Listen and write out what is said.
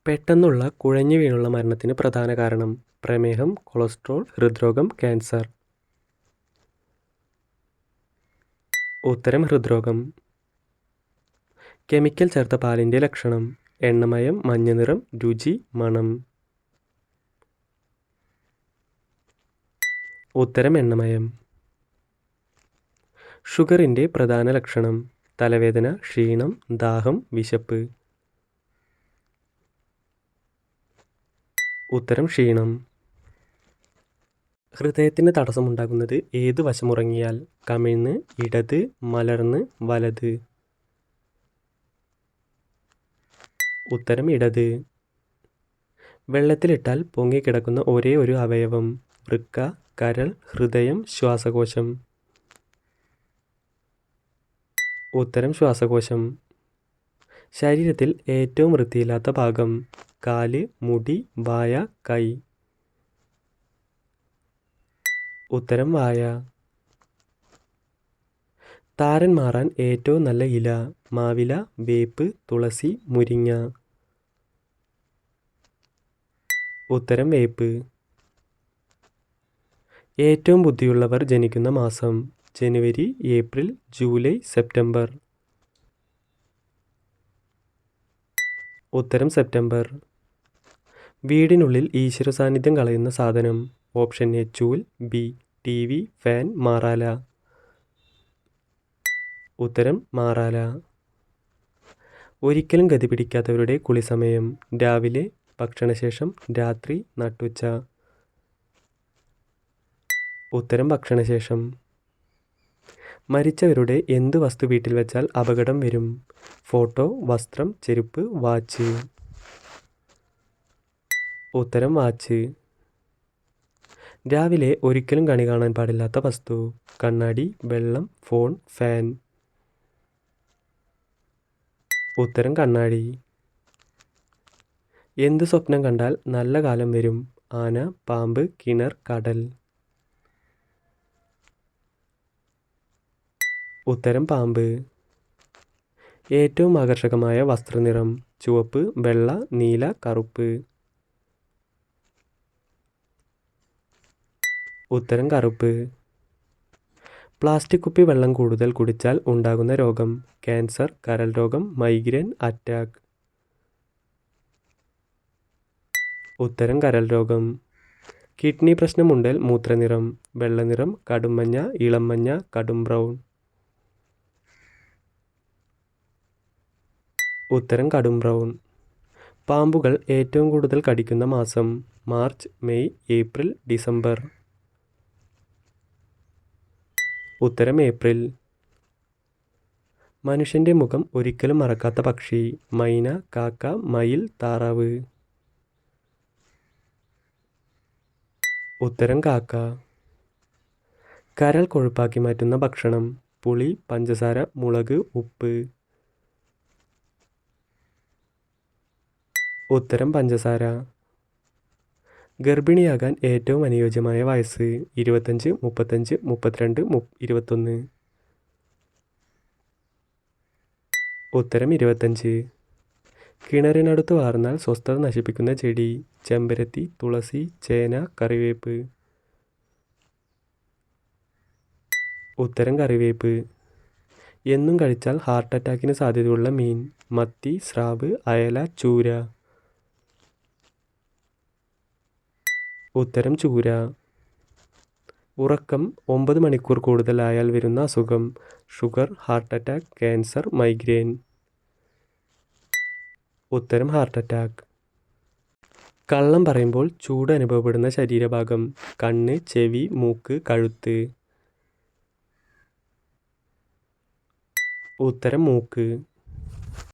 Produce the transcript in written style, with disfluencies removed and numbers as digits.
പെട്ടെന്നുള്ള കുഴഞ്ഞു വീണുള്ള മരണത്തിന് പ്രധാന കാരണം പ്രമേഹം, കൊളസ്ട്രോൾ, ഹൃദ്രോഗം, ക്യാൻസർ. ഉത്തരം ഹൃദ്രോഗം. കെമിക്കൽ ചേർത്ത പാലിൻ്റെ ലക്ഷണം എണ്ണമയം, മഞ്ഞനിറം, രുചി, മണം. ഉത്തരം എണ്ണമയം. ഷുഗറിൻ്റെ പ്രധാന ലക്ഷണം തലവേദന, ക്ഷീണം, ദാഹം, വിശപ്പ്. ഉത്തരം ക്ഷീണം. ഹൃദയത്തിന് തടസ്സമുണ്ടാകുന്നത് ഏത് വശമുറങ്ങിയാൽ കമിഴ്ന്ന്, ഇടത്, മലർന്ന്, വലത്. ഉത്തരം ഇടത്. വെള്ളത്തിലിട്ടാൽ പൊങ്ങിക്കിടക്കുന്ന ഒരേ ഒരു അവയവം വൃക്ക, കരൾ, ഹൃദയം, ശ്വാസകോശം. ഉത്തരം ശ്വാസകോശം. ശരീരത്തിൽ ഏറ്റവും വൃത്തിയില്ലാത്ത ഭാഗം കാല്, മുടി, വായ, കൈ. ഉത്തരം വായ. താരൻ മാറാൻ ഏറ്റവും നല്ല ഇല മാവില, വേപ്പ്, തുളസി, മുരിങ്ങ. ഉത്തരം വേപ്പ്. ഏറ്റവും ബുദ്ധിയുള്ളവർ ജനിക്കുന്ന മാസം ജനുവരി, ഏപ്രിൽ, ജൂലൈ, സെപ്റ്റംബർ. ഉത്തരം സെപ്റ്റംബർ. വീടിനുള്ളിൽ ഈശ്വര സാന്നിധ്യം കളയുന്ന സാധനം ഓപ്ഷൻ എ ചൂൽ, ബി ടി വി, ഫാൻ, മാറാല. ഉത്തരം മാറാല. ഒരിക്കലും ഗതി പിടിക്കാത്തവരുടെ കുളിസമയം രാവിലെ, ഭക്ഷണശേഷം, രാത്രി, നട്ടുച്ച. ഉത്തരം ഭക്ഷണശേഷം. മരിച്ചവരുടെ എന്ത് വസ്തു വീട്ടിൽ വെച്ചാൽ അപകടം വരും ഫോട്ടോ, വസ്ത്രം, ചെരുപ്പ്, വാച്ച്. ഉത്തരം വാച്ച്. രാവിലെ ഒരിക്കലും കണി കാണാൻ പാടില്ലാത്ത വസ്തു കണ്ണാടി, വെള്ളം, ഫോൺ, ഫാൻ. ഉത്തരം കണ്ണാടി. എന്ത് സ്വപ്നം കണ്ടാൽ നല്ല കാലം വരും ആന, പാമ്പ്, കിണർ, കടൽ. ഉത്തരം പാമ്പ്. ഏറ്റവും ആകർഷകമായ വസ്ത്രനിറം ചുവപ്പ്, വെള്ള, നീല, കറുപ്പ്. ഉത്തരം കറുപ്പ്. പ്ലാസ്റ്റിക് കുപ്പി വെള്ളം കൂടുതൽ കുടിച്ചാൽ ഉണ്ടാകുന്ന രോഗം ക്യാൻസർ, കരൾ രോഗം, മൈഗ്രെയിൻ, അറ്റാക്ക്. ഉത്തരം കരൾ രോഗം. കിഡ്നി പ്രശ്നമുണ്ടൽ മൂത്രനിറം വെള്ളനിറം, കടും മഞ്ഞ, ഇളം മഞ്ഞ, കടും ബ്രൗൺ. ഉത്തരം കടും ബ്രൗൺ. പാമ്പുകൾ ഏറ്റവും കൂടുതൽ കടിക്കുന്ന മാസം മാർച്ച്, മെയ്, ഏപ്രിൽ, ഡിസംബർ. ഉത്തരം ഏപ്രിൽ. മനുഷ്യൻ്റെ മുഖം ഒരിക്കലും മറക്കാത്ത പക്ഷി മൈന, കാക്ക, മയിൽ, താറാവ്. ഉത്തരം കാക്ക. കരൾ കൊഴുപ്പാക്കി മാറ്റുന്ന ഭക്ഷണം പുളി, പഞ്ചസാര, മുളക്, ഉപ്പ്. ഉത്തരം പഞ്ചസാര. ഗർഭിണിയാകാൻ ഏറ്റവും അനുയോജ്യമായ വയസ്സ് 25, 35, 32, 21. ഉത്തരം 25. കിണറിനടുത്ത് വാർന്നാൽ സ്വസ്ഥത നശിപ്പിക്കുന്ന ചെടി ചെമ്പരത്തി, തുളസി, ചേന, കറിവേപ്പ്. ഉത്തരം കറിവേപ്പ്. എന്നും കഴിച്ചാൽ ഹാർട്ട് അറ്റാക്കിന് സാധ്യതയുള്ള മീൻ മത്തി, സ്രാവ്, അയല, ചൂര. ഉത്തരം ചൂര. ഉറക്കം 9 മണിക്കൂർ കൂടുതലായാൽ വരുന്ന അസുഖം sugar, heart attack, cancer, migraine. ഉത്തരം ഹാർട്ട് അറ്റാക്ക്. കള്ളം പറയുമ്പോൾ ചൂട് അനുഭവപ്പെടുന്ന ശരീരഭാഗം കണ്ണ്, ചെവി, മൂക്ക്, കഴുത്ത്. ഉത്തരം മൂക്ക്.